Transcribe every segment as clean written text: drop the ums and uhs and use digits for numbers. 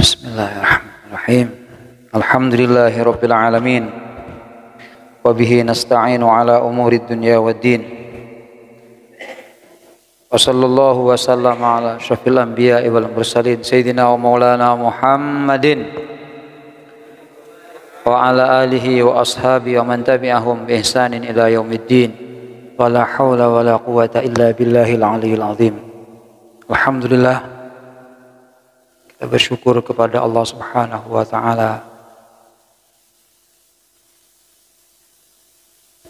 Bismillahirrahmanirrahim. Alhamdulillahirabbil alamin. Wa bihi nasta'inu ala umurid dunya waddin. Wa sallallahu wa sallama ala asyrafil anbiya'i wal mursalin sayyidina wa maulana Muhammadin wa ala alihi wa ashabihi wa man tabi'ahum bi ihsanin ila yaumiddin. Wa la haula wa la quwwata illa billahil aliyyil azim. Alhamdulillah, kita bersyukur kepada Allah Subhanahu wa taala.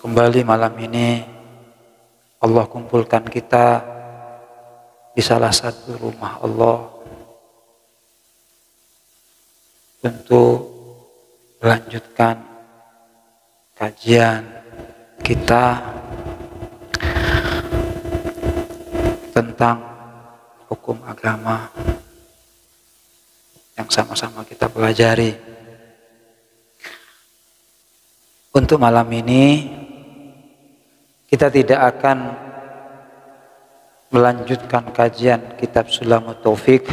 Kembali malam ini Allah kumpulkan kita di salah satu rumah Allah untuk melanjutkan kajian kita tentang hukum agama yang sama-sama kita pelajari. Untuk malam ini kita tidak akan melanjutkan kajian kitab Sulamut Taufik,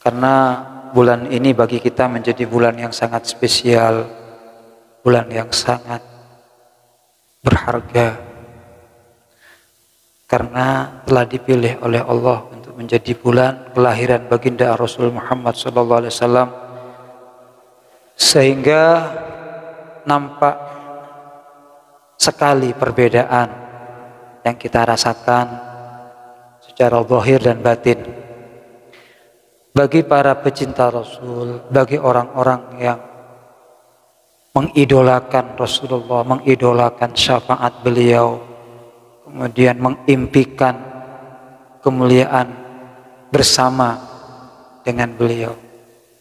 karena bulan ini bagi kita menjadi bulan yang sangat spesial, bulan yang sangat berharga, karena telah dipilih oleh Allah untuk menjadi bulan kelahiran baginda Rasul Muhammad SAW, sehingga nampak sekali perbedaan yang kita rasakan secara zahir dan batin. Bagi para pecinta Rasul, bagi orang-orang yang mengidolakan Rasulullah, mengidolakan syafaat beliau, kemudian mengimpikan kemuliaan bersama dengan beliau,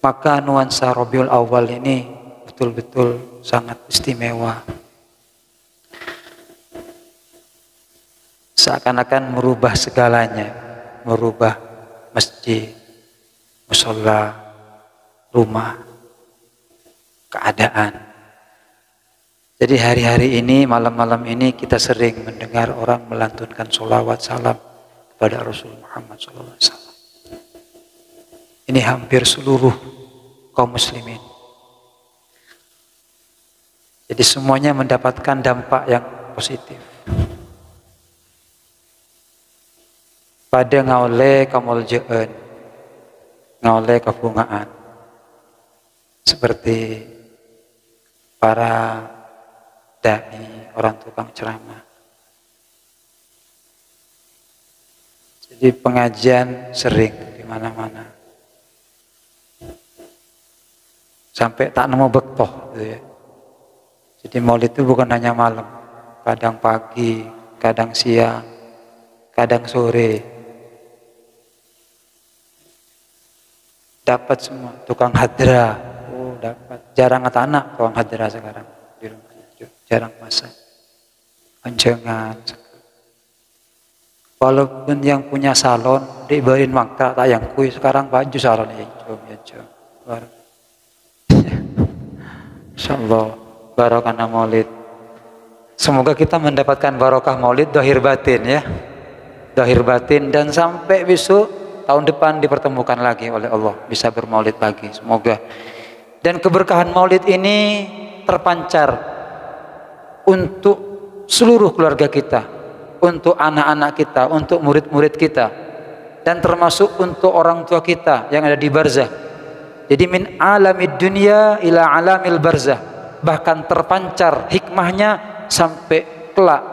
maka nuansa Rabiul Awal ini betul-betul sangat istimewa. Seakan-akan merubah segalanya, merubah masjid, mushola, rumah, keadaan. Jadi hari-hari ini, malam-malam ini kita sering mendengar orang melantunkan sholawat salam kepada Rasul Muhammad SAW. Ini hampir seluruh kaum muslimin. Jadi semuanya mendapatkan dampak yang positif. Pada ngaule kamuljaan, ngaule kebungaan, seperti para dai, orang tukang ceramah. Jadi pengajian sering di mana-mana, sampai tak nemu bektoh, gitu ya. Jadi maulid itu bukan hanya malam, kadang pagi, kadang siang, kadang sore. Dapat semua, tukang hadra, dapat. Jarang anak tukang hadra sekarang di rumahnya, jarang masak, panjangan. Walaupun yang punya salon dibeliin mangkak tak yang kui, sekarang baju salon ya jom. Insyaallah barokah maulid. Semoga kita mendapatkan barokah maulid zahir batin ya. Zahir batin, dan sampai besok tahun depan dipertemukan lagi oleh Allah, bisa bermaulid lagi, semoga. Dan keberkahan maulid ini terpancar untuk seluruh keluarga kita, untuk anak-anak kita, untuk murid-murid kita, dan termasuk untuk orang tua kita yang ada di barzah. Jadi min alamid dunya ila alamil barzah, bahkan terpancar hikmahnya sampai kelak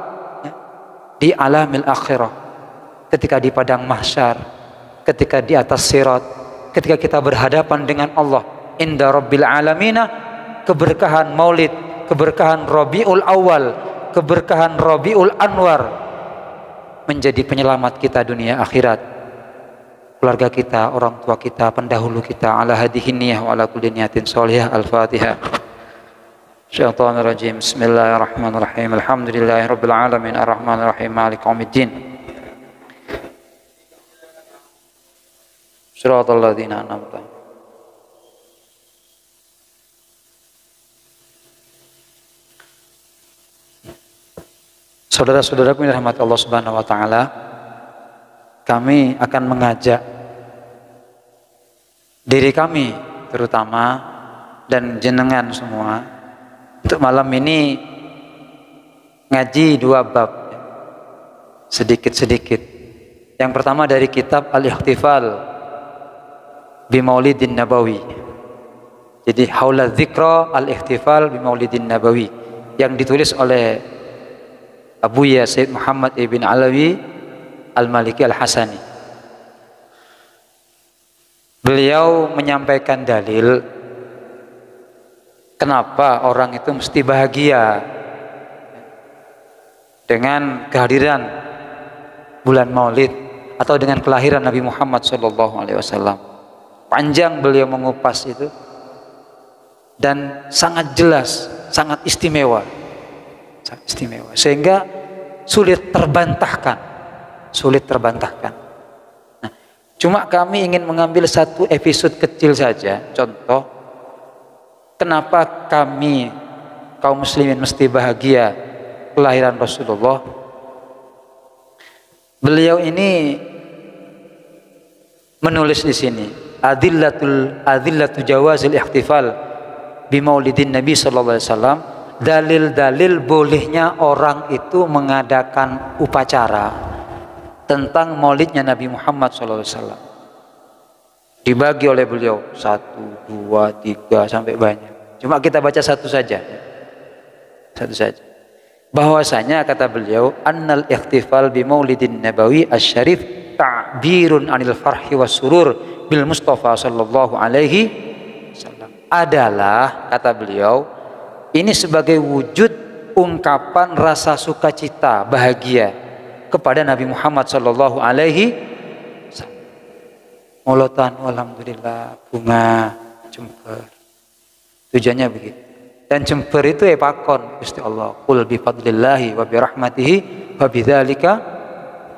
di alamil akhirah, ketika di padang mahsyar, ketika di atas sirat, ketika kita berhadapan dengan Allah inda rabbil alamina. Keberkahan maulid, keberkahan Rabiul Awal, keberkahan Rabiul Anwar menjadi penyelamat kita dunia akhirat, keluarga kita, orang tua kita, pendahulu kita. Ala hadhihi niyah wa ala kulli niyatin sholihah. Al-Fatihah. Syaitanir rajim. Bismillahirrahmanirrahim. Alhamdulillahirabbil alamin arrahmanir rahim maliki yaumiddin. Shiratal ladzina an'amta. Saudara-saudaraku yang dirahmati Allah Subhanahu wa taala, kami akan mengajak diri kami terutama dan jenengan semua untuk malam ini ngaji 2 bab sedikit-sedikit. Yang pertama dari kitab Al-Ikhtifal bi Maulidin Nabawi. Jadi Haula Dzikra Al-Ikhtifal bi Maulidin Nabawi yang ditulis oleh Abuya Sayyid Muhammad ibn Alawi Al-Maliki Al-Hasani. Beliau menyampaikan dalil kenapa orang itu mesti bahagia dengan kehadiran bulan Maulid atau dengan kelahiran Nabi Muhammad SAW. Panjang beliau mengupas itu dan sangat jelas, sangat istimewa, sehingga sulit terbantahkan. Nah, cuma kami ingin mengambil satu episode kecil saja, contoh kenapa kami kaum muslimin mesti bahagia kelahiran Rasulullah. Beliau ini menulis di sini adillatu jawazil ihtifal bi maulidin Nabi sallallahu alaihi wasallam, dalil-dalil bolehnya orang itu mengadakan upacara tentang maulidnya Nabi Muhammad sallallahu alaihi wasallam. Dibagi oleh beliau 1, 2, 3 sampai banyak. Cuma kita baca satu saja. Bahwasanya kata beliau, annal ikhtifal bi maulidin nabawi asy-syarif ta'birun anil farhi was surur bil Mustafa sallallahu alaihi wasallam. Adalah kata beliau, ini sebagai wujud ungkapan rasa sukacita, bahagia kepada Nabi Muhammad sallallahu alaihi wasallam. Molotan alhamdulillah, bunga, jemper. Tujuannya begitu. Dan jemper itu pakon Gusti Allah. Qul bi fadlillahi wa bi rahmatihi wa bidzalika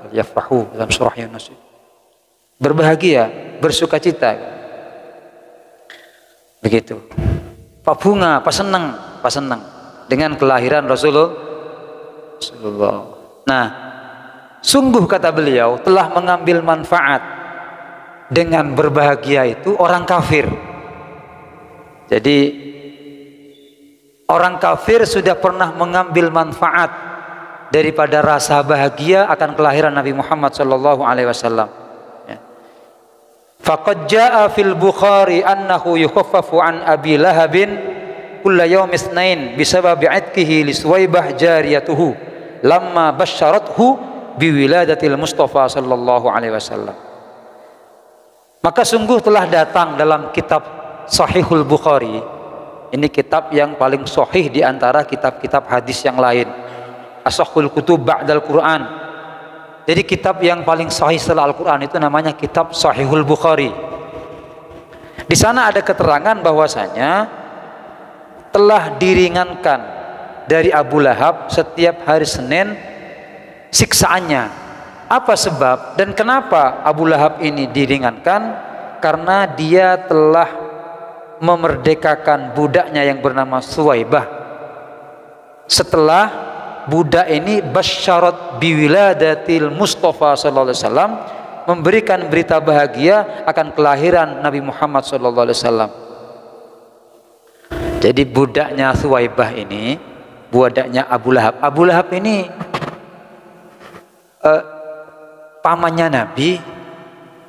yafrahu dalam surah Yunus. Berbahagia, bersukacita. Begitu. Pak bunga, pak senang dengan kelahiran Rasulullah. Nah, sungguh kata beliau telah mengambil manfaat dengan berbahagia itu orang kafir. Jadi orang kafir sudah pernah mengambil manfaat daripada rasa bahagia akan kelahiran Nabi Muhammad sallallahu alaihi wasallam. Faqad jaa fil Bukhari annahu yukhaffafu an Abi Lahabin kulla yawm itsnain bisababi atkihi li Suwaibah jariyatuhu lamma basyarathu biwiladatil Mustafa sallallahu alaihi wasallam. Maka sungguh telah datang dalam kitab Sahihul Bukhari. Ini kitab yang paling sahih di antara kitab-kitab hadis yang lain. Ashahul kutub ba'dal Quran. Jadi kitab yang paling sahih setelah Al-Quran itu namanya kitab Sahihul Bukhari. Di sana ada keterangan bahwasanya telah diringankan dari Abu Lahab setiap hari Senin siksaannya. Apa sebab dan kenapa Abu Lahab ini diringankan? Karena dia telah memerdekakan budaknya yang bernama Suwaibah. Setelah budak ini basyarat biwiladatil Mustafa sallallahu alaihi wasallam, memberikan berita bahagia akan kelahiran Nabi Muhammad sallallahu alaihi wasallam. Jadi budaknya Suwaibah ini, budaknya Abu Lahab. Abu Lahab ini pamannya Nabi,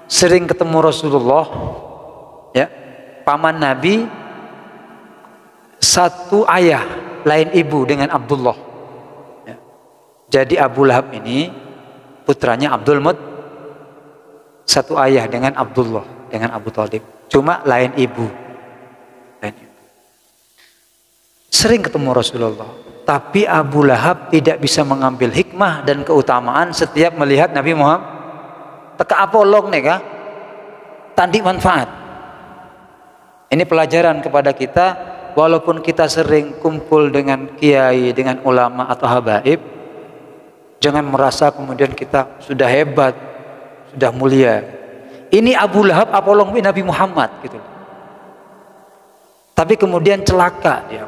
sering ketemu Rasulullah, ya. Paman Nabi satu ayah lain ibu dengan Abdullah, ya. Jadi Abu Lahab ini putranya Abdul Muttalib, satu ayah dengan Abdullah, dengan Abu Thalib, cuma lain ibu. Sering ketemu Rasulullah, tapi Abu Lahab tidak bisa mengambil hikmah dan keutamaan setiap melihat Nabi Muhammad. Teka apolong nih kah? Tandi manfaat. Ini pelajaran kepada kita, walaupun kita sering kumpul dengan kiai, dengan ulama atau habaib, jangan merasa kemudian kita sudah hebat, sudah mulia. Ini Abu Lahab apolong Nabi Muhammad gitu. Tapi kemudian celaka dia,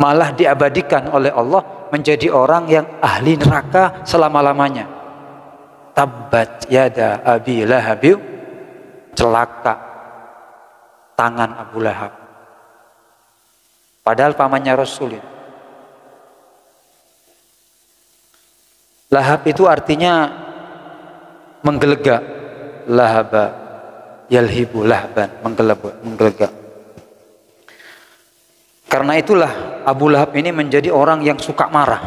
malah diabadikan oleh Allah menjadi orang yang ahli neraka selama-lamanya. Tabbat yada Abi Lahab celaka tangan Abu Lahab. Padahal pamannya Rasul. Lahab itu artinya menggelegak. Lahaba yalhibu lahban, menggelegak. Karena itulah Abu Lahab ini menjadi orang yang suka marah.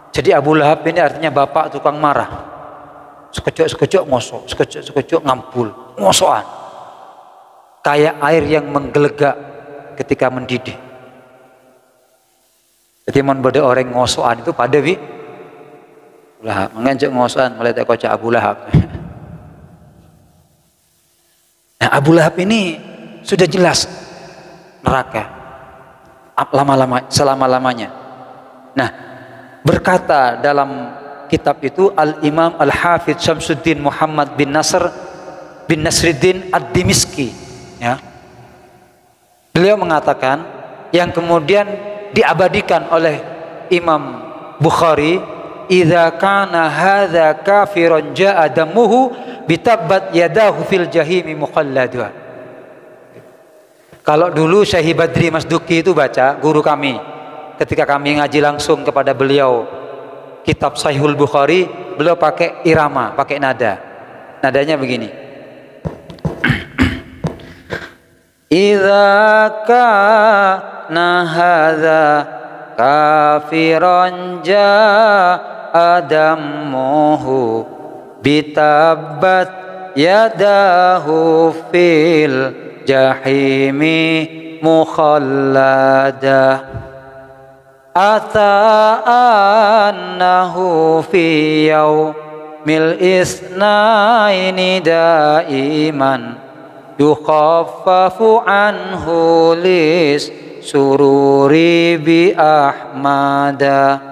Jadi Abu Lahab ini artinya bapak tukang marah. Sekejap-sekejap ngosok, sekejap-sekejap ngampul, ngosokan. Kayak air yang menggelegak ketika mendidih. Jadi mon bade orang ngosokan itu pada wi Lahab mengajak ngosokan mulai tak kocak Abu Lahab. Nah, Abu Lahab ini sudah jelas neraka selama-lamanya. Nah, berkata dalam kitab itu Al-Imam Al-Hafidz Syamsuddin Muhammad bin Nasriddin Ad-Dimishqi, ya. Beliau mengatakan yang kemudian diabadikan oleh Imam Bukhari, idza kana hadza kafiran jaa damuhu bitabbat yadahu fil jahimi muqallada. Kalau dulu Syekh Badri Mas Duki itu baca, guru kami, ketika kami ngaji langsung kepada beliau kitab Sahihul Bukhari, beliau pakai irama, pakai nada. Nadanya begini. Idza kana hadza kafiran jaa damuhu bitabbat yadahu fil jahimi mukhallada ata'annahu fi yaumil isnaini daiman yukhaffafu anhu lis sururi bi ahmada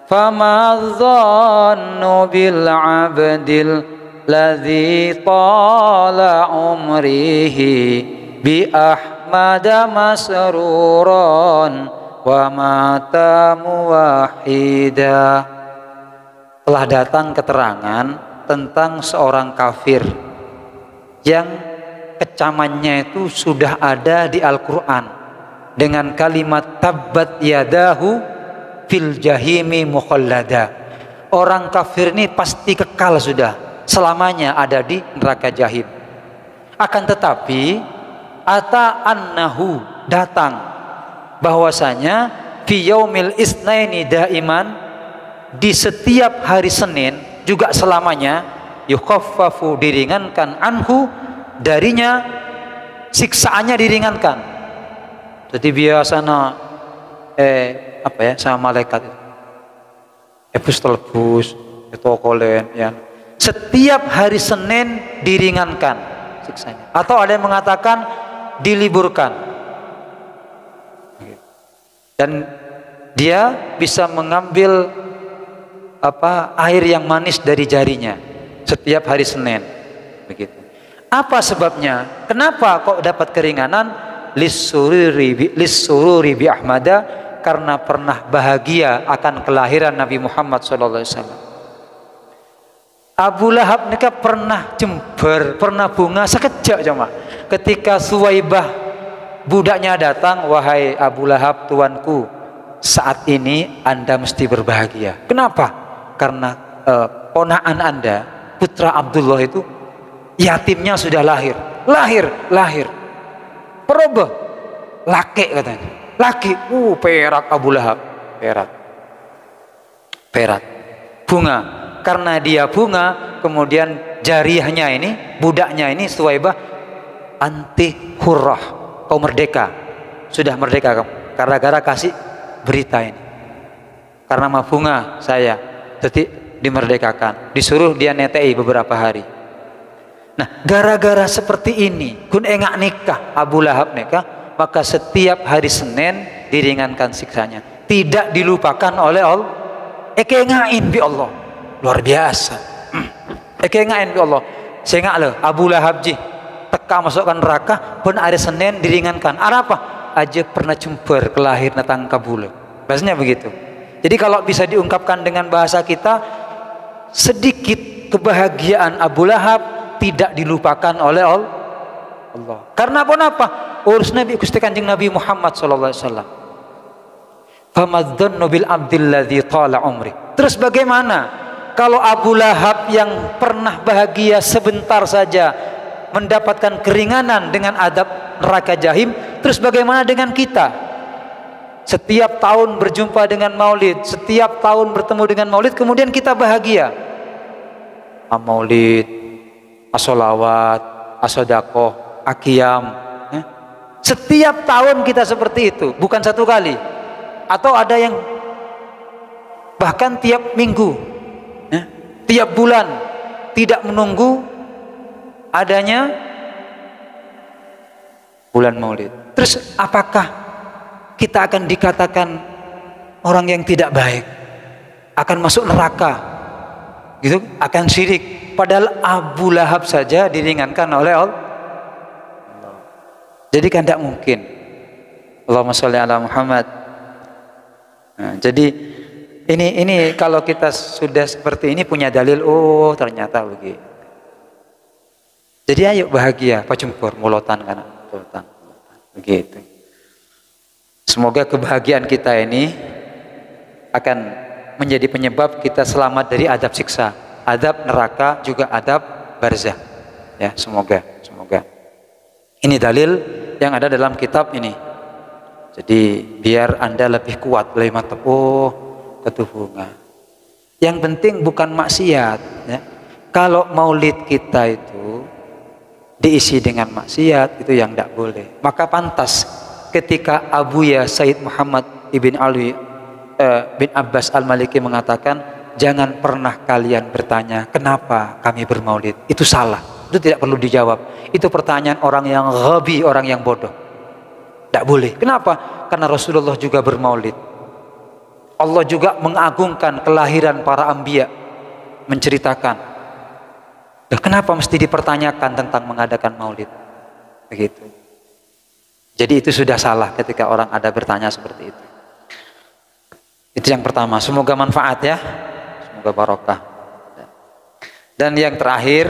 fama dhannu bil abdil ladzi tala umrihi bi ahmada masruran wa mata muwahhida. Telah datang keterangan tentang seorang kafir yang kecamannya itu sudah ada di Al-Quran dengan kalimat tabbat yadahu fil jahimi mukhallada. Orang kafir ini pasti kekal sudah selamanya ada di neraka jahim. Akan tetapi ata annahu datang bahwasanya fi yaumil isnaini daiman, di setiap hari Senin juga selamanya, yukhaffafu diringankan anhu darinya, siksaannya diringankan. Jadi biasanya sama malaikat telebus itu kolen ya. Setiap hari Senin diringankan siksanya. Atau ada yang mengatakan diliburkan. Dan dia bisa mengambil air yang manis dari jarinya setiap hari Senin. Begitu. Apa sebabnya? Kenapa kok dapat keringanan? Lissururi bi ahmada, karena pernah bahagia akan kelahiran Nabi Muhammad SAW. Abu Lahab nikah pernah jember, pernah bunga sekejap cuma. Ketika Suwaibah budaknya datang, wahai Abu Lahab tuanku, saat ini Anda mesti berbahagia. Kenapa? Karena ponakan Anda, putra Abdullah itu yatimnya sudah lahir. Perubah, laki katanya. Laki, perak Abu Lahab, perak. Bunga, karena dia bunga, kemudian jariyahnya ini, budaknya ini Suwaibah anti hurrah, kau merdeka, sudah merdeka kamu, gara-gara kasih berita ini. Karena mah bunga saya, jadi dimerdekakan, disuruh dia netei beberapa hari. Nah, gara-gara seperti ini, kun engak nikah, Abu Lahab nikah, maka setiap hari Senin diringankan siksanya, tidak dilupakan oleh Allah. Ekengain bi Allah, luar biasa. Ekengain bi Allah, sehingga loh Abu Lahab ji teka masukkan neraka, pun hari Senin diringankan. Apa? Aja pernah jember kelahir natang kabul. Bahasanya begitu. Jadi kalau bisa diungkapkan dengan bahasa kita, sedikit kebahagiaan Abu Lahab tidak dilupakan oleh Allah. Karena apa? Urus Nabi Gusti Kanjeng Nabi Muhammad sallallahu alaihi wasallam. Famadzannu bil abdilladzi tala umri. Terus bagaimana kalau Abu Lahab yang pernah bahagia sebentar saja mendapatkan keringanan dengan adab neraka jahim, terus bagaimana dengan kita? Setiap tahun berjumpa dengan maulid, setiap tahun bertemu dengan maulid, kemudian kita bahagia. Maulid, as-sholawat, as-sodakoh, akiyam. Setiap tahun kita seperti itu, bukan satu kali. Atau ada yang bahkan tiap minggu, tiap bulan, tidak menunggu adanya bulan maulid. Terus apakah kita akan dikatakan orang yang tidak baik, akan masuk neraka, gitu, akan syirik? Padahal Abu Lahab saja diringankan oleh Allah. Jadi kan tidak mungkin. Allahumma sholli ala Muhammad. Nah, jadi ini kalau kita sudah seperti ini punya dalil, oh ternyata begitu. Jadi ayo bahagia, pacungkur, mulotan karena mulotan, begitu. Semoga kebahagiaan kita ini akan menjadi penyebab kita selamat dari adab siksa, adab neraka, juga adab barzah. Ya, semoga. Ini dalil yang ada dalam kitab ini. Jadi biar Anda lebih kuat, lebih mantap. Oh, ketuhungan. Yang penting bukan maksiat. Ya. Kalau maulid kita itu diisi dengan maksiat, itu yang tidak boleh. Maka pantas ketika Abuya Sayyid Muhammad ibn Ali bin Abbas al-Maliki mengatakan, jangan pernah kalian bertanya kenapa kami bermaulid. Itu salah. Itu tidak perlu dijawab. Itu pertanyaan orang yang ghabi, orang yang bodoh. Tidak boleh. Kenapa? Karena Rasulullah juga bermaulid. Allah juga mengagungkan kelahiran para anbiya, menceritakan. Kenapa mesti dipertanyakan tentang mengadakan maulid? Begitu. Jadi itu sudah salah ketika orang ada bertanya seperti itu. Itu yang pertama. Semoga manfaat ya. Semoga barokah. Dan yang terakhir,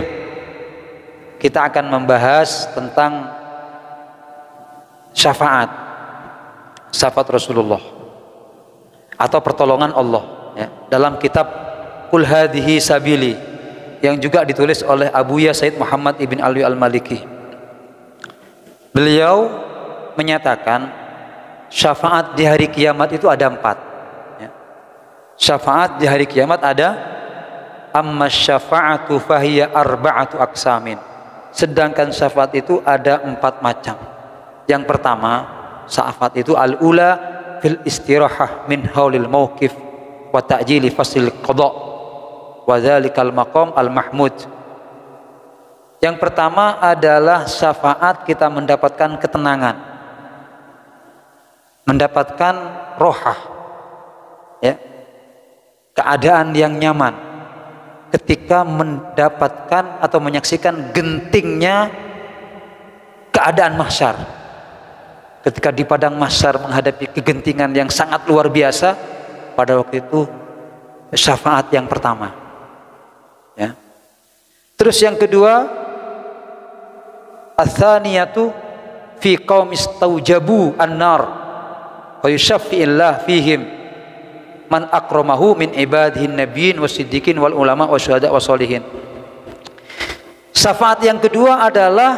kita akan membahas tentang syafaat Rasulullah atau pertolongan Allah ya. Dalam kitab Qul Hadhihi Sabili yang juga ditulis oleh Abuya Sayyid Muhammad ibn Ali al-Maliki, beliau menyatakan syafaat di hari kiamat itu ada 4 ya. Syafaat di hari kiamat ada amma syafa'atu fahiya arba'atu aqsamin. Sedangkan syafaat itu ada 4 macam. Yang pertama, syafaat itu al-ula fil istirahah min haulil mauqif wa ta'jili fasil qada wa dzalikal maqam al-mahmud. Yang pertama adalah syafaat kita mendapatkan ketenangan, mendapatkan rohah ya, keadaan yang nyaman ketika mendapatkan atau menyaksikan gentingnya keadaan mahsyar. Ketika di padang mahsyar menghadapi kegentingan yang sangat luar biasa, pada waktu itu syafaat yang pertama ya. Terus yang kedua, ats-tsaniyatu fi qaumis taujabu an-nar wa yushaffi'illah fihim man akramahu min ibadihin nabiyyin wasiddiqin wal ulama wasyuhada wassolihin. Syafaat yang kedua adalah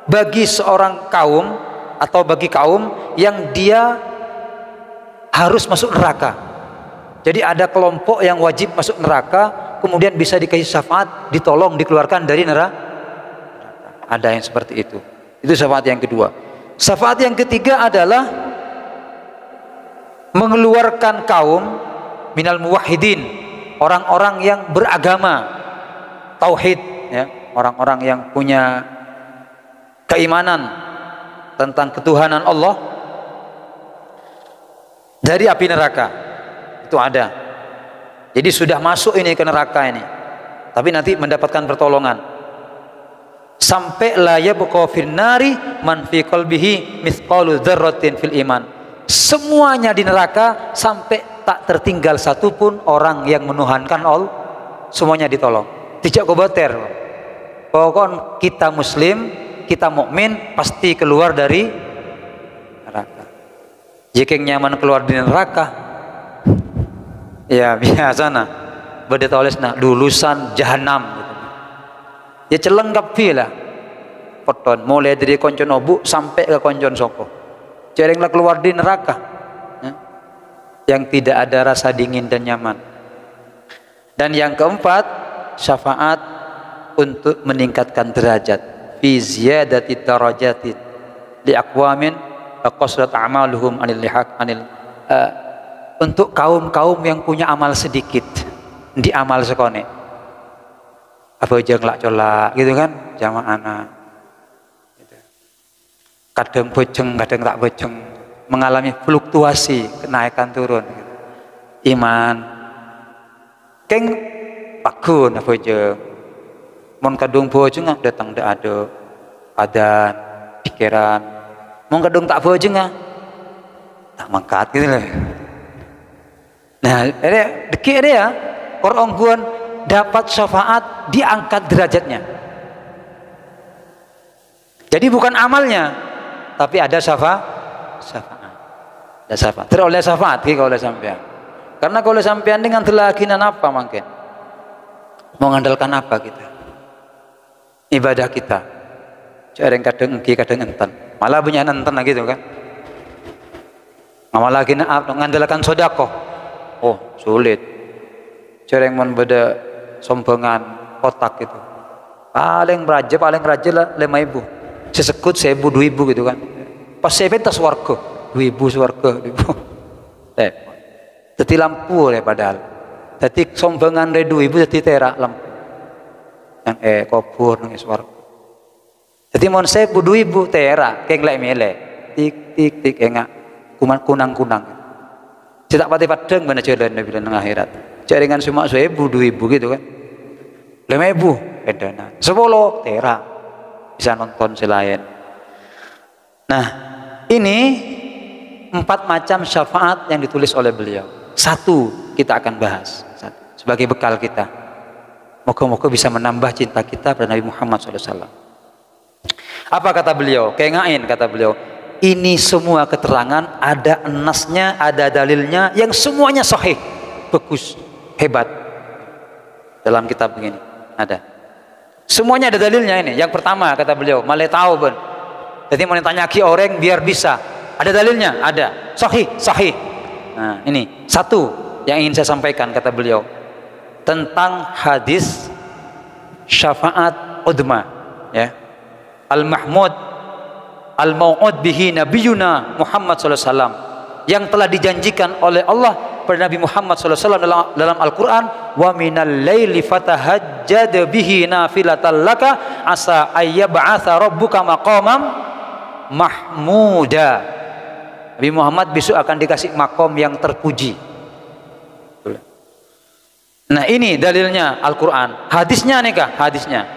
bagi seorang kaum atau bagi kaum yang dia harus masuk neraka. Jadi ada kelompok yang wajib masuk neraka, kemudian bisa dikasih syafaat, ditolong, dikeluarkan dari neraka. Ada yang seperti itu. Itu syafaat yang kedua. Syafaat yang ketiga adalah mengeluarkan kaum minal muwahhidin, orang-orang yang beragama tauhid ya, orang-orang yang punya keimanan tentang ketuhanan Allah dari api neraka. Itu ada. Jadi sudah masuk ini ke neraka ini, tapi nanti mendapatkan pertolongan. Sampai la yabqa fin nari man fi qalbihi mithqalu dzarratin fil iman. Semuanya di neraka sampai tak tertinggal satupun orang yang menuhankan Allah. Semuanya ditolong. Tidak kobater. Pokoknya kita muslim, kita mukmin pasti keluar dari neraka. Jika nyaman keluar dari neraka, ya biasa nah, beda tulisna lulusan jahanam gitu. Ya celengkap lah. Poton mulai dari koncon obu sampai ke koncon soko. Cerenglah keluar di neraka. Ya. Yang tidak ada rasa dingin dan nyaman. Dan yang keempat, syafaat untuk meningkatkan derajat. Fi ziyadati darajatin li aqwamin qasrat a'maluhum anil untuk kaum-kaum yang punya amal sedikit di amal sekone. Apa aja ngelak colak gitu kan, jamaah anak. Gitu. Kadang bojeng, kadang tak bojeng, mengalami fluktuasi, kenaikan turun. Gitu. Iman, keng pakun apa aja. Mon kadung bojeng datang dak ada, adan, pikiran. Mon kadung tak bojeng tak mangkat gitu lah. Nah, ini deki ya, orang guan dapat syafaat diangkat derajatnya. Jadi bukan amalnya, tapi ada syafaat. Ada syafaat. Teroleh syafaat kalau oleh sampean. Karena kalau sampean dengan telakinan apa mungkin? Mengandalkan apa kita? Ibadah kita. Jarang kadang engki kadang enten. Malah punya enten gitu kan. Ngamal lagi mengandalkan sedekah. Oh, sulit. Jarang mon beda sombongan kotak gitu. Paling raja lah 5.000. Sesekut 1.000 2.000 gitu kan. Pas saya tas warga 2.000 warga 2.000. Jadi lampu ya padahal. Jadi sombongan dari 2.000 jadi terak lampu. Yang kubur nang warga. Jadi mon 1.000 2.000 terak keng lek mele. Tik tik tik engak kunang-kunang. Tidak pati padang mana jalan Nabi nang akhirat. Jaringan cuma 1.000 2.000 gitu kan. 5.000 edanan 10 terak bisa nonton selain. Nah ini 4 macam syafaat yang ditulis oleh beliau. Satu kita akan bahas sebagai bekal kita. Moga-moga bisa menambah cinta kita pada Nabi Muhammad SAW. Apa kata beliau? Kengain kata beliau. Ini semua keterangan ada nasnya, ada dalilnya yang semuanya sahih, bagus, hebat. Dalam kitab begini ada. Semuanya ada dalilnya ini. Yang pertama kata beliau, malai tahu ben. Jadi mau ditanya ki orang biar bisa. Ada dalilnya, ada. Sahih, sahih. Nah, ini satu yang ingin saya sampaikan kata beliau tentang hadis syafaat udma, ya. Al-Mahmud al-mau'ud bihi nabiyuna Muhammad sallallahu alaihi wasallam yang telah dijanjikan oleh Allah pada Nabi Muhammad sallallahu alaihi wasallam dalam Al-Qur'an, wa minal laili fatahajjad bihi nafilatan laka asa ayyab'atsa rabbuka maqamam mahmuda. Nabi Muhammad besok akan dikasih makom yang terpuji. Nah ini dalilnya Al-Quran. Hadisnya nih kah? Hadisnya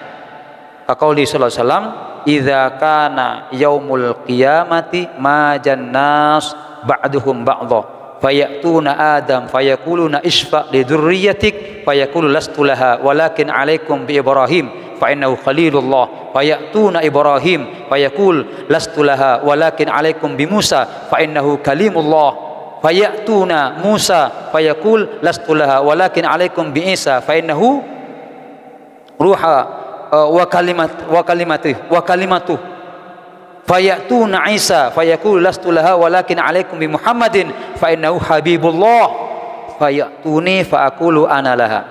Qauli sallallahu alaihi wasallam, idza kana yaumul qiyamati ma jannas ba'duhum ba'dha fayatuna adam fayaquluna isfa li dzurriyyatik fayaqulu lastu laha walakin alaikum bi Ibrahim fa innahu khalilullah fayatuna Ibrahim fayaqul lastu laha walakin alaikum bi Musa fa innahu kalimullah fayatuna Musa fayaqul lastu laha walakin alaikum bi Isa fa innahu ruha wa kalimatuh fayatuna Isa fayaqul lastu laha walakin alaikum bi Muhammadin fa innahu habibullah fayatuni fa aqulu ana laha.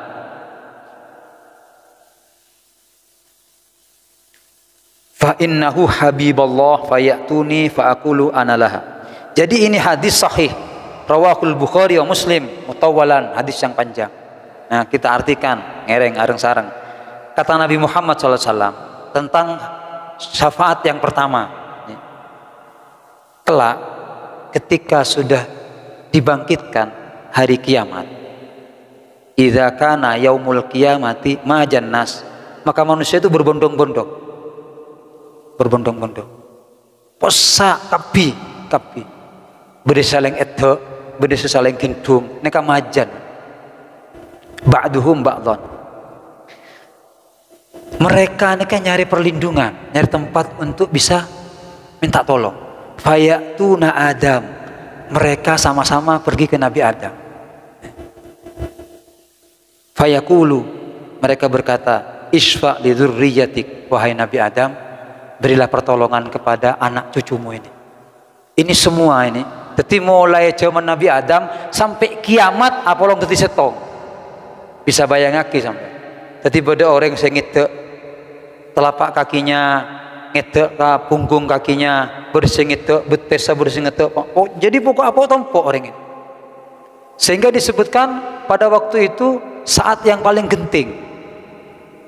Fa innahu habiballah fayatuni fa aqulu ana laha. Jadi ini hadis sahih rawahul Bukhari wa Muslim mutawwalan, hadis yang panjang. Nah kita artikan ngereng areng sareng. Kata Nabi Muhammad SAW tentang syafaat yang pertama, kelak ketika sudah dibangkitkan hari kiamat, idza kana yaumul qiyamati ma jannas, maka manusia itu berbondong-bondong posa kapi beri saling edho beri saling gendung neka majan ba'duhum ba'dhan. Mereka ini kan nyari perlindungan, nyari tempat untuk bisa minta tolong. Fayatuna Adam, mereka sama-sama pergi ke Nabi Adam. Fayaqulu, mereka berkata, isfa li dzurriyyatik, wahai Nabi Adam, berilah pertolongan kepada anak cucumu ini. Ini semua ini, jadi mulai zaman Nabi Adam sampai kiamat apolong dadi setong. Bisa bayangake sampai. Jadi pada orang yang ngedek telapak kakinya, ngedek ke punggung kakinya, bersih ngedek betes, bersih ngedek. Oh, jadi pokok apa tompok orang ini. Sehingga disebutkan pada waktu itu saat yang paling genting,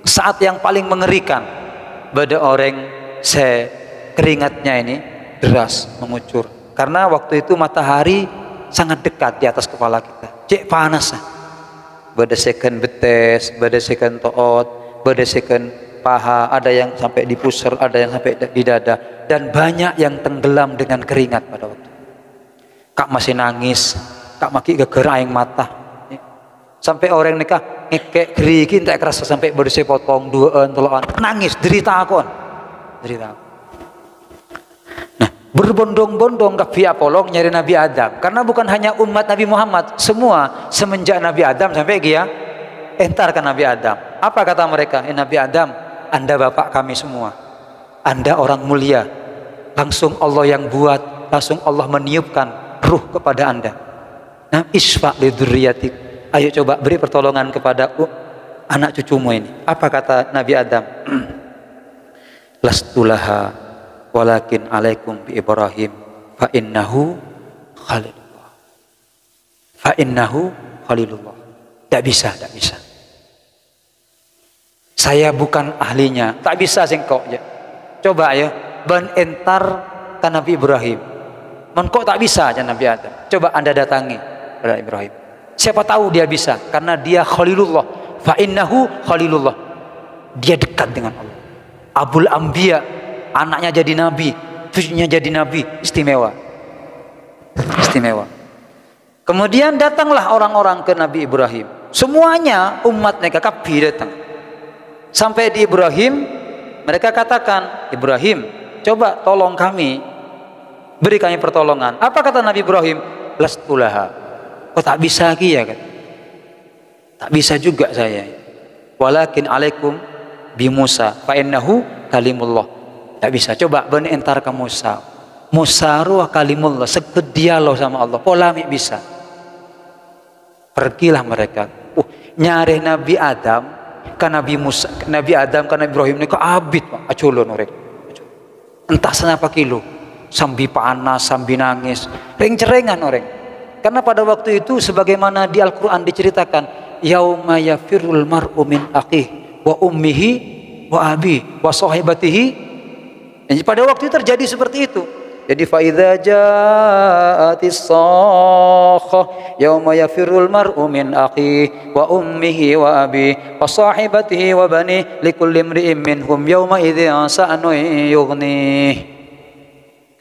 saat yang paling mengerikan. Pada orang keringatnya ini deras mengucur. Karena waktu itu matahari sangat dekat di atas kepala kita. Cek panas. Berdesekan betes, berdesekan toot, berdesekan paha, ada yang sampai di pusar, ada yang sampai di dada, dan banyak yang tenggelam dengan keringat pada waktu itu. Kak masih nangis, kak maki geger aing mata. Sampai orang nikah ngekek gerigi tak kerasa sampai bersih potong duaan teloan, nangis derita akon. Derita. Nah, berbondong-bondong ke via Apollo nyari Nabi Adam, karena bukan hanya umat Nabi Muhammad, semua semenjak Nabi Adam sampai dia entar ke Nabi Adam. Apa kata mereka? Nabi Adam, Anda bapak kami semua, Anda orang mulia, langsung Allah yang buat, langsung Allah meniupkan ruh kepada Anda. Nah, isfa li dzurriyyatik, ayo coba beri pertolongan kepada anak cucumu ini. Apa kata Nabi Adam? Lastulaha walakin alaikum bi Ibrahim fa innahu khalilullah. Fa innahu khalilullah. Tidak bisa, tidak bisa. Saya bukan ahlinya, tak bisa singkok ya. Coba ya, ban entar ke Nabi Ibrahim. Kok tak bisa aja Nabi Adam. Coba Anda datangi pada Ibrahim. Siapa tahu dia bisa, karena dia khalilullah. Fa innahu khalilullah. Dia dekat dengan Allah. Abul Anbiya, anaknya jadi nabi, cucunya jadi nabi, istimewa. Istimewa. Kemudian datanglah orang-orang ke Nabi Ibrahim. Semuanya umat mereka kabeh datang. Sampai di Ibrahim, mereka katakan, Ibrahim, coba tolong kami, beri kami pertolongan. Apa kata Nabi Ibrahim? Lastulaha. Kok tak bisa lagi ya kan? Tak bisa juga saya. Walakin alaikum bi Musa fa innahu kalimullah. Tak bisa. Coba ben entar ke Musa. Musa ruh kalimullah, dialog sama Allah. Polamik bisa. Pergilah mereka. Nyari Nabi Adam, kan Nabi Musa, Nabi Adam, kan Nabi Ibrahim ini abid Pak. Aculun mereka. Entah senapa kilo. Sambil panas, sambil nangis, ring-cerengan orang. Karena pada waktu itu sebagaimana di Al-Quran diceritakan, yauma yafirul mar'u min aqih wa ummihi wa abi wa sahibatihi. Jadi pada waktu itu terjadi seperti itu. Jadi fa idza ja'atis sakhah yauma yafirul mar'u min aqih wa ummihi wa abi wa sahibatihi wa bani likulli imri'in minhum yauma idzin sa'nu yughnih.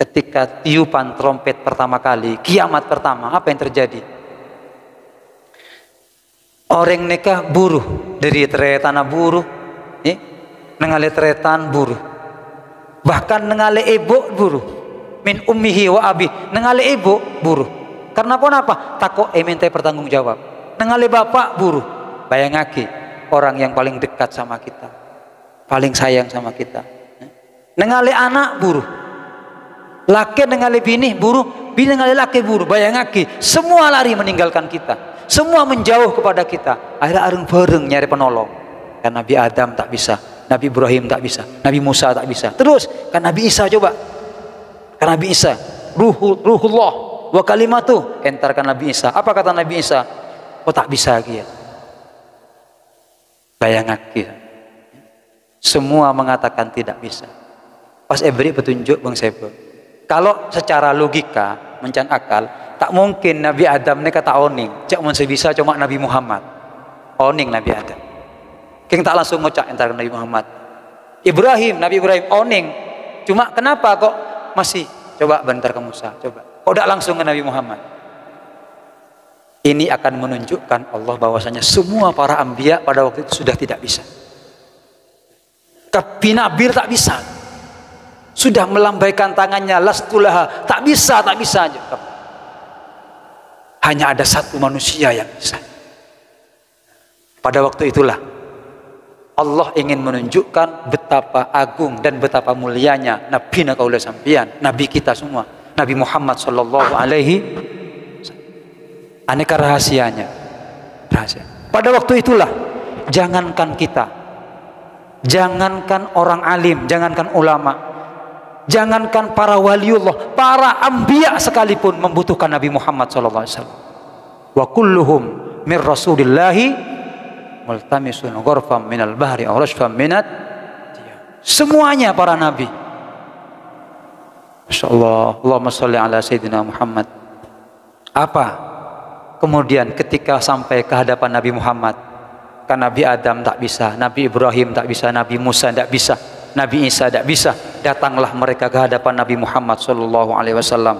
Ketika tiupan trompet pertama kali, kiamat pertama, apa yang terjadi? Orang nikah buruh dari tanah buruh, nengale tretan buruh, bahkan nengale ibu buruh, min ummihi wa abi, nengale ibu buruh. Karena apa? Takut minta pertanggung jawab. Nengale bapak buruh, bayangake orang yang paling dekat sama kita, paling sayang sama kita. Nengale anak buruh. Laki nengale bini buruh, bini nengale laki buruh. Bayangake, semua lari meninggalkan kita, semua menjauh kepada kita. Akhirnya areng bareng nyari penolong. Kan Nabi Adam tak bisa, Nabi Ibrahim tak bisa, Nabi Musa tak bisa. Terus kan Nabi Isa coba. Kan Nabi Isa, ruhullah wa kalimatuh, entarkan Nabi Isa. Apa kata Nabi Isa? Oh tak bisa lagi ya. Bayangake, semua mengatakan tidak bisa. Pas beri petunjuk Bang Sebo. Kalau secara logika, mencan akal, tak mungkin Nabi Adam ini kata oning. Cak mun bisa cuma Nabi Muhammad. Oning Nabi Adam. King tak langsung ngocak entar Nabi Muhammad. Nabi Ibrahim oning. Cuma kenapa kok masih coba bentar ke Musa, coba. Kok tak langsung ke Nabi Muhammad? Ini akan menunjukkan Allah bahwasanya semua para anbiya pada waktu itu sudah tidak bisa. Tapi Nabi tak bisa. Sudah melambaikan tangannya, lastulaha, tak bisa aja. Hanya ada satu manusia yang bisa. Pada waktu itulah Allah ingin menunjukkan betapa agung dan betapa mulianya Nabi kaula sampeyan, Nabi kita semua, Nabi Muhammad sallallahu alaihi wasallam. Aneka rahasianya. Rahasia. Pada waktu itulah jangankan kita, jangankan orang alim, jangankan ulama, jangankan para waliullah, para anbiya sekalipun membutuhkan Nabi Muhammad sallallahu alaihi wasallam. Wa kulluhum min Rasulillahi multamisun ghurfam minal bahri aw rashfam minat. Semuanya para nabi. Masyaallah. Allahumma shalli ala sayyidina Muhammad. Apa kemudian ketika sampai ke hadapan Nabi Muhammad, kan Nabi Adam tak bisa, Nabi Ibrahim tak bisa, Nabi Musa tak bisa, Nabi Isa tak bisa, datanglah mereka ke hadapan Nabi Muhammad sallallahu alaihi wasallam.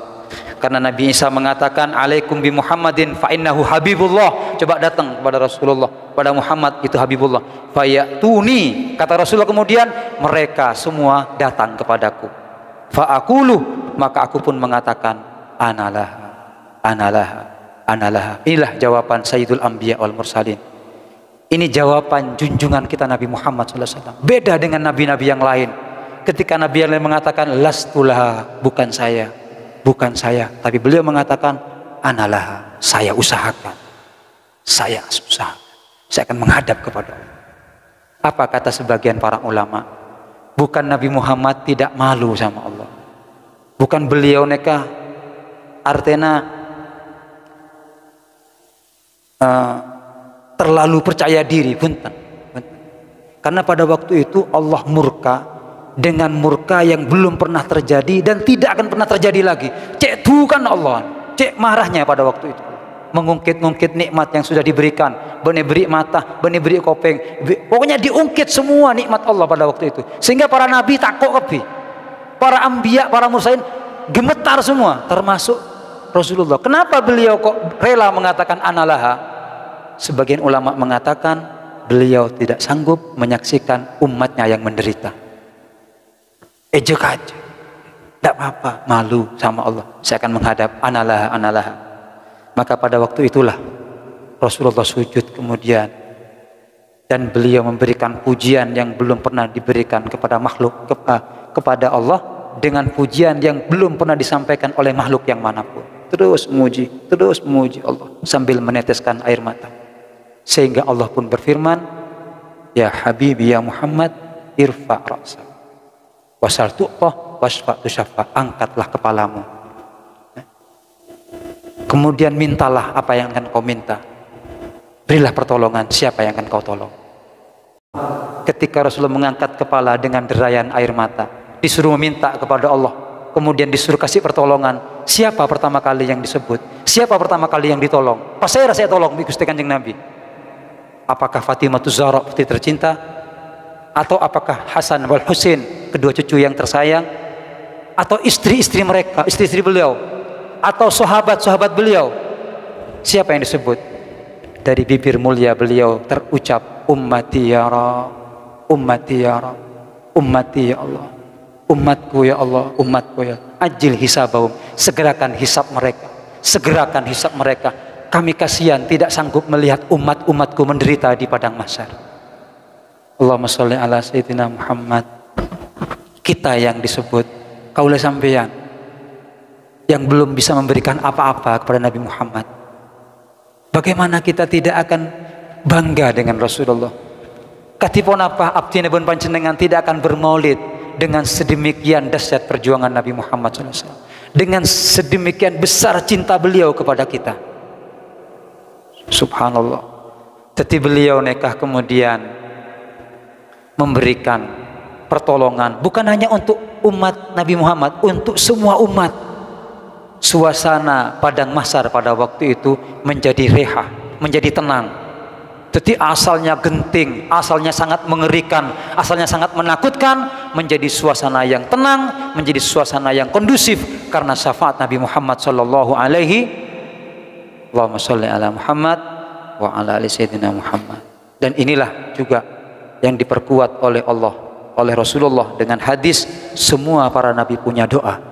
Karena Nabi Isa mengatakan alaikum bi Muhammadin fa innahu habibullah. Coba datang kepada Rasulullah, pada Muhammad itu habibullah. Fayatuni, kata Rasulullah kemudian mereka semua datang kepadaku. Fa aqulu, maka aku pun mengatakan analah, analah, analah. Inilah jawaban Sayyidul Anbiya wal Mursalin. Ini jawaban junjungan kita Nabi Muhammad SAW. Beda dengan nabi-nabi yang lain. Ketika nabi yang lain mengatakan lastulah, bukan saya, bukan saya, tapi beliau mengatakan analah, saya usahakan, saya usahakan, saya akan menghadap kepada Allah. Apa kata sebagian para ulama? Bukan Nabi Muhammad tidak malu sama Allah, bukan beliau neka artinya terlalu percaya diri, punten. Karena pada waktu itu Allah murka dengan murka yang belum pernah terjadi dan tidak akan pernah terjadi lagi. Cek tuh kan Allah, cek marahnya pada waktu itu, mengungkit-ungkit nikmat yang sudah diberikan, benih beri mata, benih beri kopeng, pokoknya diungkit semua nikmat Allah pada waktu itu, sehingga para nabi takut kepi, para anbiya, para mursalin gemetar semua, termasuk Rasulullah. Kenapa beliau kok rela mengatakan analaha? Sebagian ulama mengatakan beliau tidak sanggup menyaksikan umatnya yang menderita. Ejek aja, tidak apa-apa, malu sama Allah, saya akan menghadap analah, analah. Maka pada waktu itulah Rasulullah sujud kemudian, dan beliau memberikan pujian yang belum pernah diberikan kepada makhluk, kepada Allah, dengan pujian yang belum pernah disampaikan oleh makhluk yang manapun. Terus memuji Allah sambil meneteskan air mata, sehingga Allah pun berfirman, ya Habibi ya Muhammad, irfa ra'sak wasal tu'tah wasfa tusyaffa, angkatlah kepalamu, kemudian mintalah apa yang akan kau minta, berilah pertolongan siapa yang akan kau tolong. Ketika Rasulullah mengangkat kepala dengan derayan air mata, disuruh meminta kepada Allah, kemudian disuruh kasih pertolongan, siapa pertama kali yang disebut, siapa pertama kali yang ditolong? Pas saya tolong Gusti Kanjeng Nabi. Apakah Fatimah Zahra putri tercinta, atau apakah Hasan wal Husain, kedua cucu yang tersayang, atau istri-istri mereka, istri-istri beliau, atau sahabat-sahabat beliau? Siapa yang disebut? Dari bibir mulia beliau terucap ummati ya Rab, ummati ya Rab, ummati ya Allah, umatku ya Allah, umatku ya. Ajil hisabahum, segerakan hisab mereka, segerakan hisab mereka. Kami kasihan tidak sanggup melihat umat-umatku menderita di padang mahsyar. Allahumma sholli ala sayyidina Muhammad. Kita yang disebut kaula sampeyan yang belum bisa memberikan apa-apa kepada Nabi Muhammad, bagaimana kita tidak akan bangga dengan Rasulullah? Katipun apa abdina pun panjenengan tidak akan bermaulid dengan sedemikian dahsyat perjuangan Nabi Muhammad SAW, dengan sedemikian besar cinta beliau kepada kita. Subhanallah. Jadi beliau nekah kemudian memberikan pertolongan bukan hanya untuk umat Nabi Muhammad, untuk semua umat. Suasana padang mahsyar pada waktu itu menjadi reha, menjadi tenang. Jadi asalnya genting, asalnya sangat mengerikan, asalnya sangat menakutkan, menjadi suasana yang tenang, menjadi suasana yang kondusif karena syafaat Nabi Muhammad sallallahu alaihi. Allahumma sholli ala Muhammad wa ala ali sayyidina Muhammad. Dan inilah juga yang diperkuat oleh Allah oleh Rasulullah dengan hadis, semua para nabi punya doa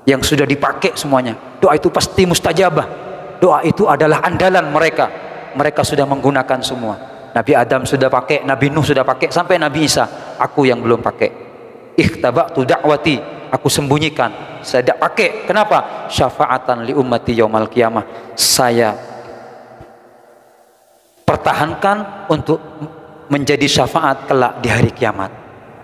yang sudah dipakai semuanya. Doa itu pasti mustajabah. Doa itu adalah andalan mereka. Mereka sudah menggunakan semua. Nabi Adam sudah pakai, Nabi Nuh sudah pakai, sampai Nabi Isa. Aku yang belum pakai. Ikhtaba'tu da'wati, aku sembunyikan, saya tidak pakai. Kenapa? Syafa'atan li ummati yaumal qiyamah. Saya pertahankan untuk menjadi syafaat kelak di hari kiamat.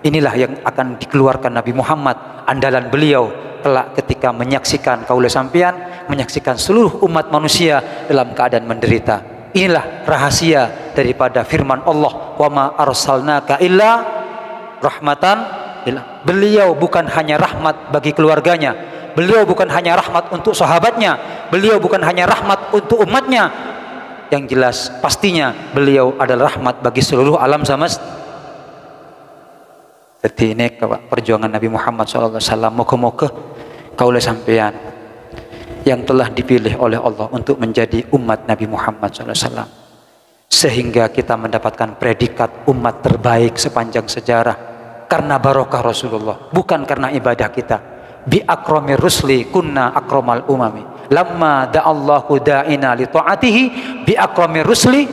Inilah yang akan dikeluarkan Nabi Muhammad, andalan beliau kelak ketika menyaksikan kaula sampean, menyaksikan seluruh umat manusia dalam keadaan menderita. Inilah rahasia daripada firman Allah, wa ma arsalnaka illa rahmatan lil. Beliau bukan hanya rahmat bagi keluarganya, beliau bukan hanya rahmat untuk sahabatnya, beliau bukan hanya rahmat untuk umatnya. Yang jelas pastinya beliau adalah rahmat bagi seluruh alam semesta. Jadi ini perjuangan Nabi Muhammad SAW. Moga-moga kaulah sampean yang telah dipilih oleh Allah untuk menjadi umat Nabi Muhammad SAW, sehingga kita mendapatkan predikat umat terbaik sepanjang sejarah karena barokah Rasulullah, bukan karena ibadah kita. Bi akramir rusli kunna akramal umami, lamma da'allahu da'ina li ta'atihi bi akramir rusli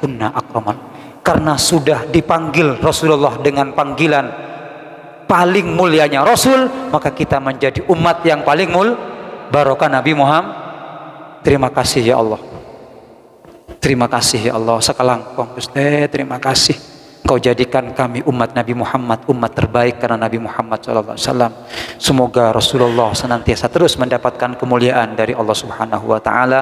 kunna akramal. Karena sudah dipanggil Rasulullah dengan panggilan paling mulianya Rasul, maka kita menjadi umat yang paling barokah Nabi Muhammad. Terima kasih ya Allah, terima kasih ya Allah. Sekalangkong Gusti, terima kasih Kau jadikan kami umat Nabi Muhammad, umat terbaik karena Nabi Muhammad SAW. Semoga Rasulullah senantiasa terus mendapatkan kemuliaan dari Allah Subhanahu wa Ta'ala,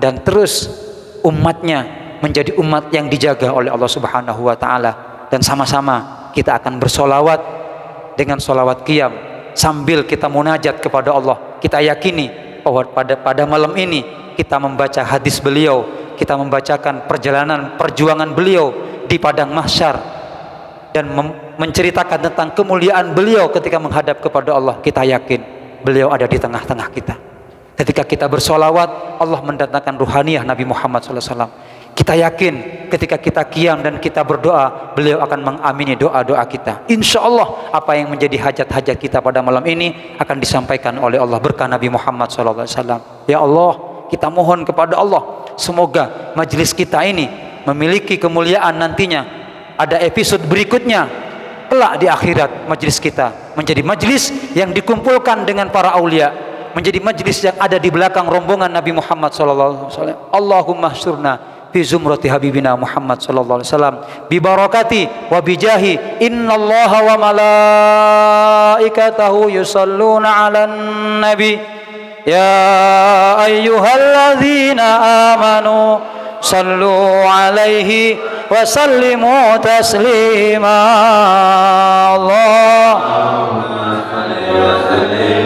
dan terus umatnya menjadi umat yang dijaga oleh Allah Subhanahu wa Ta'ala. Dan sama-sama kita akan bersolawat dengan solawat qiyam sambil kita munajat kepada Allah. Kita yakini bahwa pada malam ini kita membaca hadis beliau, kita membacakan perjalanan perjuangan beliau di padang mahsyar, dan menceritakan tentang kemuliaan beliau ketika menghadap kepada Allah. Kita yakin beliau ada di tengah-tengah kita. Ketika kita bersolawat, Allah mendatangkan ruhaniyah Nabi Muhammad SAW. Kita yakin ketika kita qiyam dan kita berdoa, beliau akan mengamini doa-doa kita. Insya Allah apa yang menjadi hajat-hajat kita pada malam ini akan disampaikan oleh Allah berkah Nabi Muhammad SAW. Ya Allah, kita mohon kepada Allah, semoga majelis kita ini memiliki kemuliaan nantinya. Ada episode berikutnya kelak di akhirat, majelis kita menjadi majelis yang dikumpulkan dengan para aulia, menjadi majelis yang ada di belakang rombongan Nabi Muhammad SAW. Allahumma syurna fi zumrati habibina Muhammad sallallahu alaihi wasallam bi barakati wa bijahi innallaha wa malaikatahu yusalluna 'alan nabi ya ayyuhalladzina amanu sallu 'alaihi wa sallimu taslima. Allahumma salli wa sallim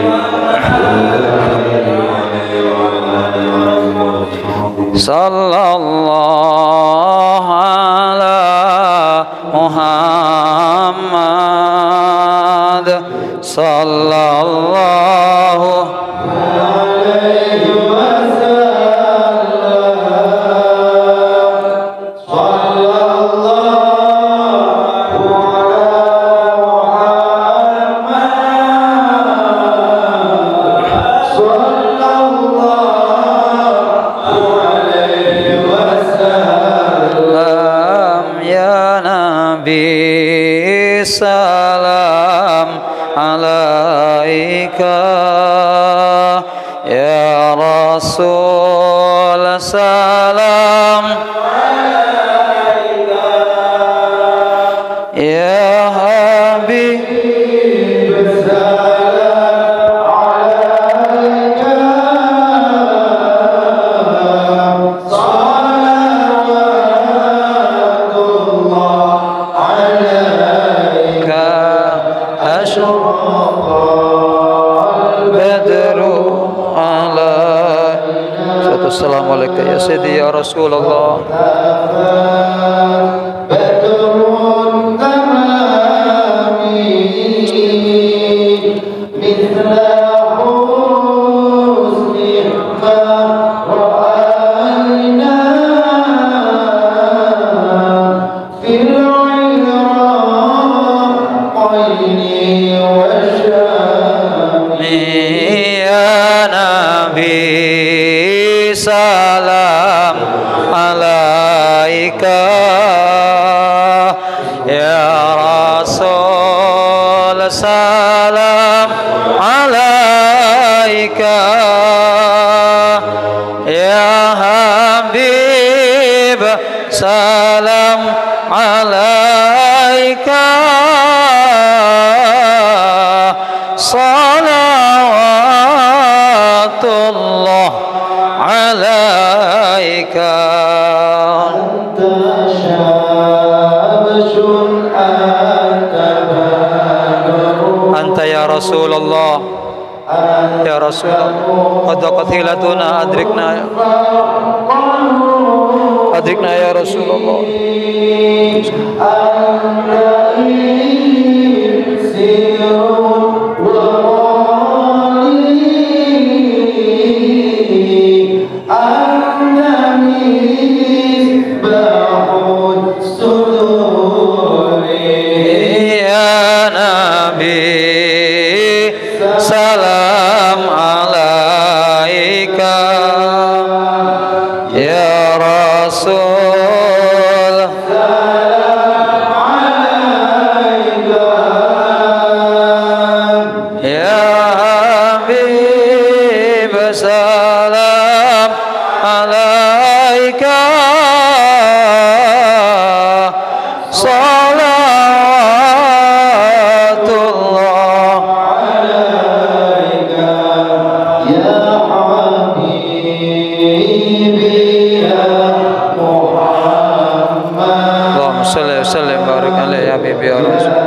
sallallahu ala Muhammad sallallahu alaihi wasallam sallallahu salam alaika ya Rasul salam alaika ya Habib salam alaika salawatullah alaika Assalamualaikum ya Sayyidi ya Rasulullah. Badrun tamami mithla husni ma ra'ayna fil 'ilra salam alaika salawatullah alaika anta syamsun anta badrun anta ya Rasulullah ya Rasulullah qad qatilatuna adrikna ya Rasulullah ya Nabi salam alaika ya Rasul salam alaika ya Habib salam alaika sallim barik alaihi ya Habibi ya Rasul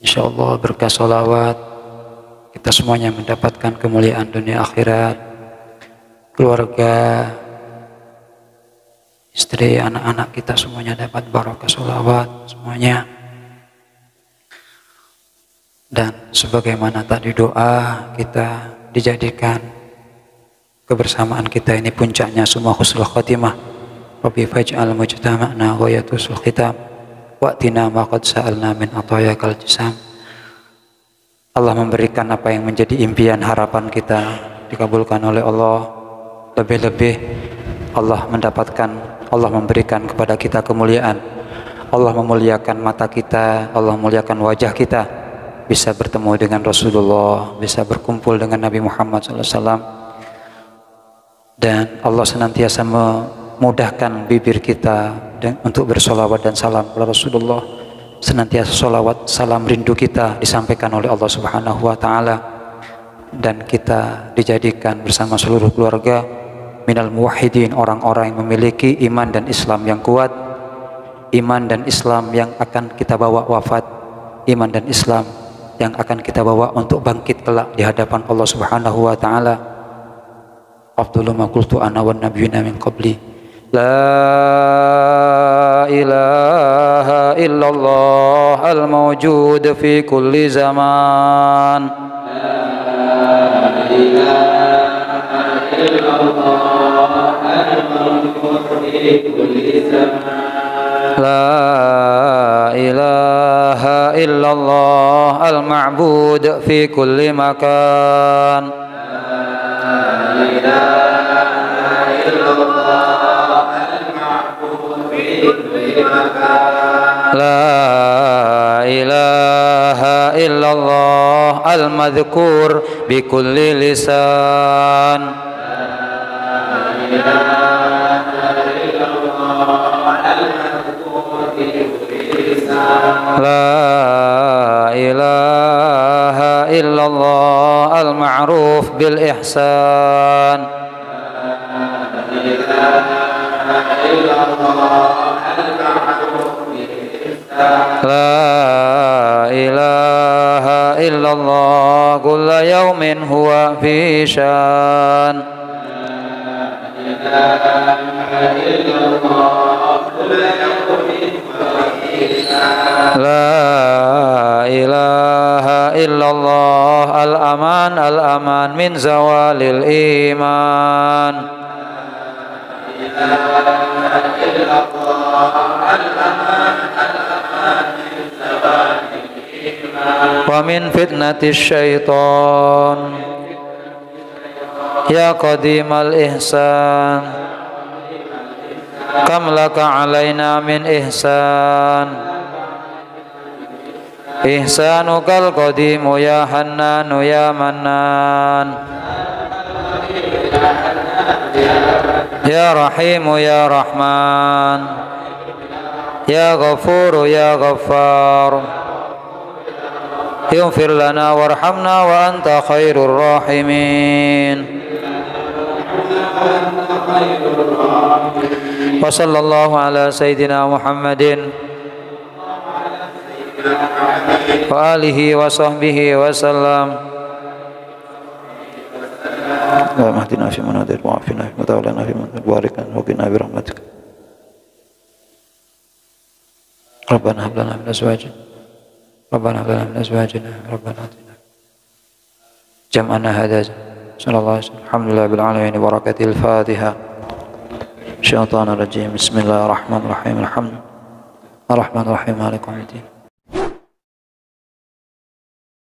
Insyaallah berkah sholawat kita semuanya mendapatkan kemuliaan dunia akhirat, keluarga, istri, anak-anak kita semuanya dapat barokah sholawat semuanya. Dan sebagaimana tadi doa kita dijadikan kebersamaan kita ini puncaknya semua husnul khatimah. Rabbi faj'al mujtama'na ghayatul khitam wa'tina ma qad sa'alna min atayakal jisam. Allah memberikan apa yang menjadi impian harapan kita dikabulkan oleh Allah. Lebih-lebih Allah memberikan kepada kita kemuliaan. Allah memuliakan mata kita, Allah memuliakan wajah kita, bisa bertemu dengan Rasulullah, bisa berkumpul dengan Nabi Muhammad SAW. Dan Allah senantiasa memudahkan bibir kita untuk bersolawat dan salam kepada Rasulullah. Senantiasa solawat salam rindu kita disampaikan oleh Allah Subhanahu wa Ta'ala, dan kita dijadikan bersama seluruh keluarga minal muwahhidin, orang-orang yang memiliki iman dan Islam yang kuat, iman dan Islam yang akan kita bawa wafat, iman dan Islam yang akan kita bawa untuk bangkit kelak di hadapan Allah Subhanahu wa Ta'ala. Afdalu ma qultu ana wan nabiyyuna min qabli La ilaha illallah al-mawjud fi kulli zaman. La ilaha illallah al-mawjud fi kulli zaman. La ilaha illallah al-ma'bud fi kulli makan. La ilaha illallah La ilaha illallah al-madhkur bi kulli lisan. La ilaha illallah al-madhkur bi kulli lisan. La ilaha illallah al-ma'ruf bil ihsan. La ilaha illallah La ilaha illallah kulla yawmin huwa fi shan. La ilaha illallah kulla yawmin huwa fi shan. La ilaha illallah al-aman al-aman min zawalil iman. La ilaha illallah al-aman wa min fitnatis syaitan ya qadimal ihsan kam laka alaina min ihsan ihsanukal qadimu ya hannanu ya mannan ya rahimu ya rahman ya ghafuru ya ghaffar Ighfir lana warhamna wa anta khairur rahimin. Wa sallallahu ala sayyidina Muhammadin wa alihi wa sahbihi wa sallam. اللهم اهدنا فيمن هديت وعافنا فيمن تولينا فيمن بارك لنا وقنا برحمتك ربنا هب لنا من ازواجنا ربنا آتنا جمعنا هذا صلى الله عليه وسلم الحمد لله بالعالمين بركة الفاتحة الشيطان الرجيم بسم الله الرحمن الرحيم الحمد الرحمن الرحيم مالك يوم الدين